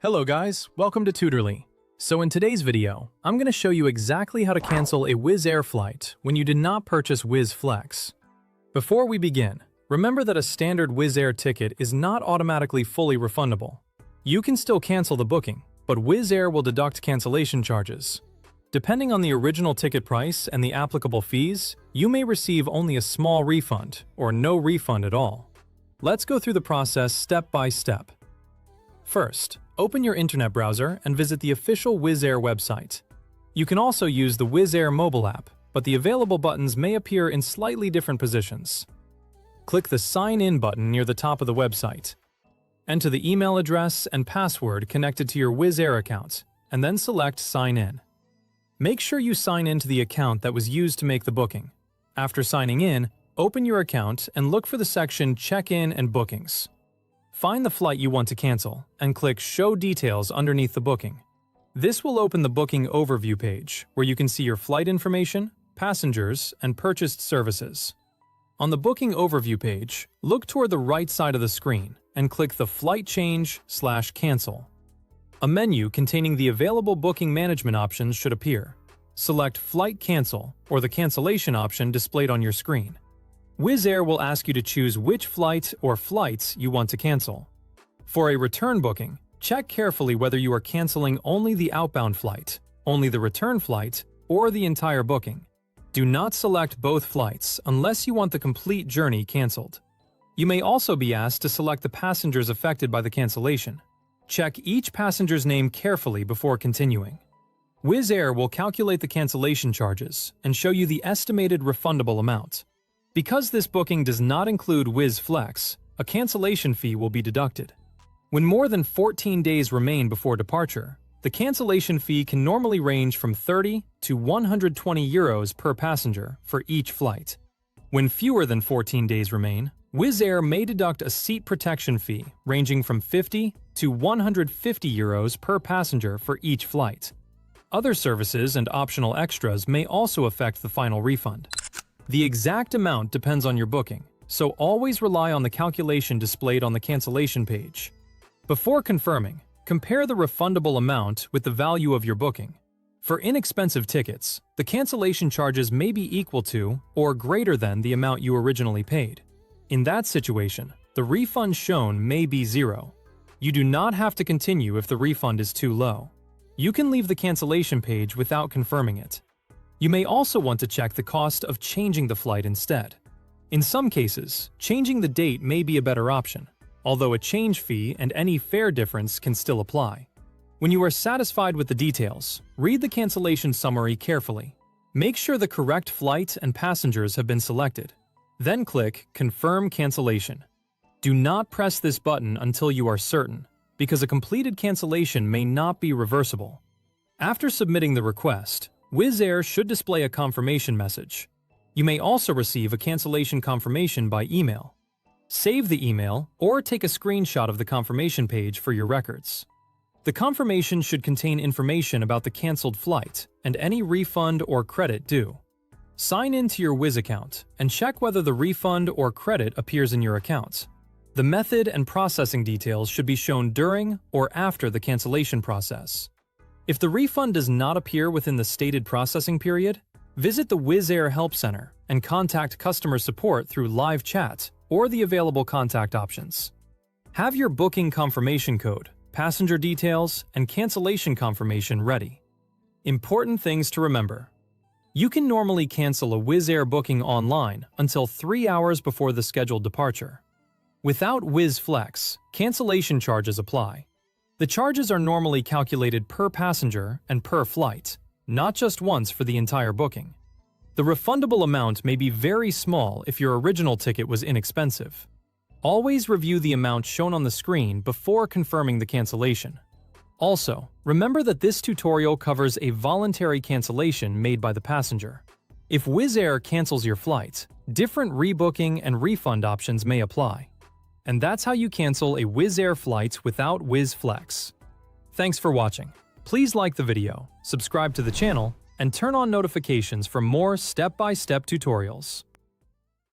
Hello guys, welcome to Tutorly. So in today's video, I'm going to show you exactly how to cancel a Wizz Air flight when you did not purchase Wizz Flex. Before we begin, remember that a standard Wizz Air ticket is not automatically fully refundable. You can still cancel the booking, but Wizz Air will deduct cancellation charges. Depending on the original ticket price and the applicable fees, you may receive only a small refund or no refund at all. Let's go through the process step by step. First, open your internet browser and visit the official Wizz Air website. You can also use the Wizz Air mobile app, but the available buttons may appear in slightly different positions. Click the Sign In button near the top of the website. Enter the email address and password connected to your Wizz Air account, and then select Sign In. Make sure you sign in to the account that was used to make the booking. After signing in, open your account and look for the section Check-in and Bookings. Find the flight you want to cancel and click Show Details underneath the booking. This will open the booking overview page, where you can see your flight information, passengers, and purchased services. On the booking overview page, look toward the right side of the screen and click the Flight Change/Cancel. A menu containing the available booking management options should appear. Select Flight Cancel or the cancellation option displayed on your screen. Wizz Air will ask you to choose which flight or flights you want to cancel. For a return booking, check carefully whether you are canceling only the outbound flight, only the return flight, or the entire booking. Do not select both flights unless you want the complete journey canceled. You may also be asked to select the passengers affected by the cancellation. Check each passenger's name carefully before continuing. Wizz Air will calculate the cancellation charges and show you the estimated refundable amount. Because this booking does not include Wizz Flex, a cancellation fee will be deducted. When more than 14 days remain before departure, the cancellation fee can normally range from 30 to 120 euros per passenger for each flight. When fewer than 14 days remain, Wizz Air may deduct a seat protection fee ranging from 50 to 150 euros per passenger for each flight. Other services and optional extras may also affect the final refund. The exact amount depends on your booking, so always rely on the calculation displayed on the cancellation page. Before confirming, compare the refundable amount with the value of your booking. For inexpensive tickets, the cancellation charges may be equal to or greater than the amount you originally paid. In that situation, the refund shown may be zero. You do not have to continue if the refund is too low. You can leave the cancellation page without confirming it. You may also want to check the cost of changing the flight instead. In some cases, changing the date may be a better option, although a change fee and any fare difference can still apply. When you are satisfied with the details, read the cancellation summary carefully. Make sure the correct flight and passengers have been selected. Then click Confirm Cancellation. Do not press this button until you are certain, because a completed cancellation may not be reversible. After submitting the request, Wizz Air should display a confirmation message. You may also receive a cancellation confirmation by email. Save the email or take a screenshot of the confirmation page for your records. The confirmation should contain information about the canceled flight and any refund or credit due. Sign in to your Wizz account and check whether the refund or credit appears in your account. The method and processing details should be shown during or after the cancellation process. If the refund does not appear within the stated processing period, visit the Wizz Air Help Center and contact customer support through live chat or the available contact options. Have your booking confirmation code, passenger details, and cancellation confirmation ready. Important things to remember. You can normally cancel a Wizz Air booking online until 3 hours before the scheduled departure. Without Wizz Flex, cancellation charges apply. The charges are normally calculated per passenger and per flight, not just once for the entire booking. The refundable amount may be very small if your original ticket was inexpensive. Always review the amount shown on the screen before confirming the cancellation. Also, remember that this tutorial covers a voluntary cancellation made by the passenger. If Wizz Air cancels your flight, different rebooking and refund options may apply. And that's how you cancel a Wizz Air flight without Wizz Flex. Thanks for watching. Please like the video, subscribe to the channel, and turn on notifications for more step-by-step tutorials.